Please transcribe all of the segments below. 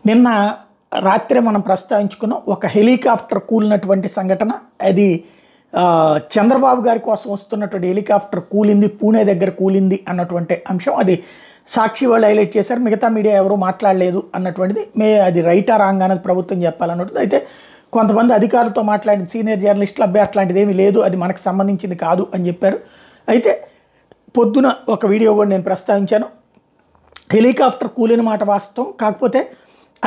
నిన్న రాత్రి మనం ప్రస్తావించుకున్నాం ఒక హెలికాప్టర్ కూలినటువంటి సంఘటన. అది చంద్రబాబు గారి కోసం వస్తున్నటువంటి హెలికాప్టర్ కూలింది, పూణే దగ్గర కూలింది అన్నటువంటి అంశం. అది సాక్షి వాళ్ళు హైలైట్ చేశారు, మిగతా మీడియా ఎవరు మాట్లాడలేదు అన్నటువంటిది. అది రైటా రాంగ్ అనేది ప్రభుత్వం చెప్పాలన్నట్టు. అయితే కొంతమంది అధికారులతో మాట్లాడిన సీనియర్ జర్నలిస్టులు అబ్బాయి అట్లాంటిది ఏమీ లేదు, అది మనకు సంబంధించింది కాదు అని చెప్పారు. అయితే పొద్దున ఒక వీడియో కూడా నేను ప్రస్తావించాను. హెలికాప్టర్ కూలిన మాట వాస్తవం, కాకపోతే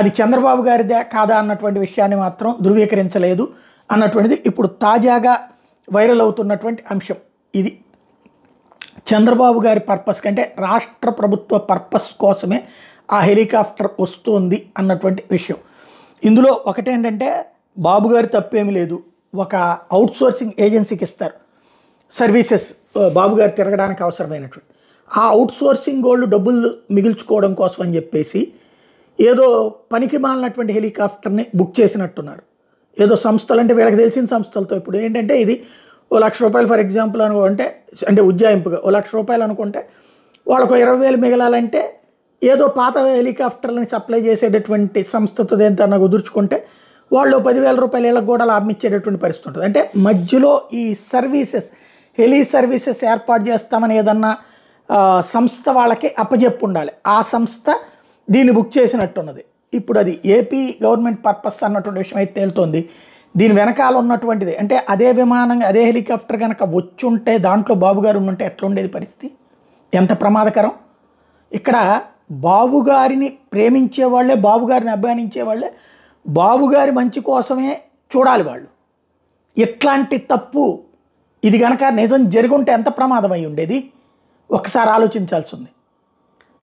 అది చంద్రబాబు గారిదే కాదా అన్నటువంటి విషయాన్ని మాత్రం ధృవీకరించలేదు అన్నటువంటిది ఇప్పుడు తాజాగా వైరల్ అవుతున్నటువంటి అంశం. ఇది చంద్రబాబు గారి పర్పస్ కంటే రాష్ట్ర ప్రభుత్వ పర్పస్ కోసమే ఆ హెలికాప్టర్ వస్తుంది అన్నటువంటి విషయం. ఇందులో ఒకటేంటంటే బాబు గారి తప్పేమీ లేదు, ఒక అవుట్సోర్సింగ్ ఏజెన్సీకి ఇస్తారు సర్వీసెస్ బాబు గారు తిరగడానికి అవసరమైనటువంటి. ఆ అవుట్సోర్సింగ్ వాళ్ళు డబ్బులు మిగిల్చుకోవడం కోసం అని చెప్పేసి ఏదో పనికి మాలినటువంటి హెలికాప్టర్ని బుక్ చేసినట్టున్నారు. ఏదో సంస్థలు, అంటే వీళ్ళకి తెలిసిన సంస్థలతో. ఇప్పుడు ఏంటంటే ఇది ₹1,00,000 ఫర్ ఎగ్జాంపుల్ అనుకుంటే, అంటే ఉజ్జాయింపుగా ₹1,00,000 అనుకుంటే వాళ్ళకు 20,000 మిగలాలంటే ఏదో పాత హెలికాప్టర్లని సప్లై చేసేటటువంటి సంస్థతో దేంతో కుదుర్చుకుంటే వాళ్ళు ₹10,000 వీళ్ళకి కూడా లాభం ఇచ్చేటటువంటి పరిస్థితి ఉంటుంది. అంటే మధ్యలో ఈ సర్వీసెస్, హెలి సర్వీసెస్ ఏర్పాటు చేస్తామని ఏదన్నా సంస్థ వాళ్ళకి అప్పజెప్పు ఉండాలి. ఆ సంస్థ దీన్ని బుక్ చేసినట్టున్నది. ఇప్పుడు అది ఏపీ గవర్నమెంట్ పర్పస్ అన్నటువంటి విషయం అయితే తేలుతోంది. దీని వెనకాల ఉన్నటువంటిది, అంటే అదే విమానం, అదే హెలికాప్టర్ కనుక వచ్చుంటే దాంట్లో బాబు గారు ఉంటే ఎట్లా ఉండేది పరిస్థితి, ఎంత ప్రమాదకరం. ఇక్కడ బాబు గారిని ప్రేమించే వాళ్ళే, బాబు గారిని అభిమానించే వాళ్ళే బాబు గారి మంచి కోసమే చూడాలి వాళ్ళు. ఇట్లాంటి తప్పు ఇది కనుక నిజం జరుగుంటే ఎంత ప్రమాదం అయి ఉండేది, ఒకసారి ఆలోచించాల్సి ఉంది.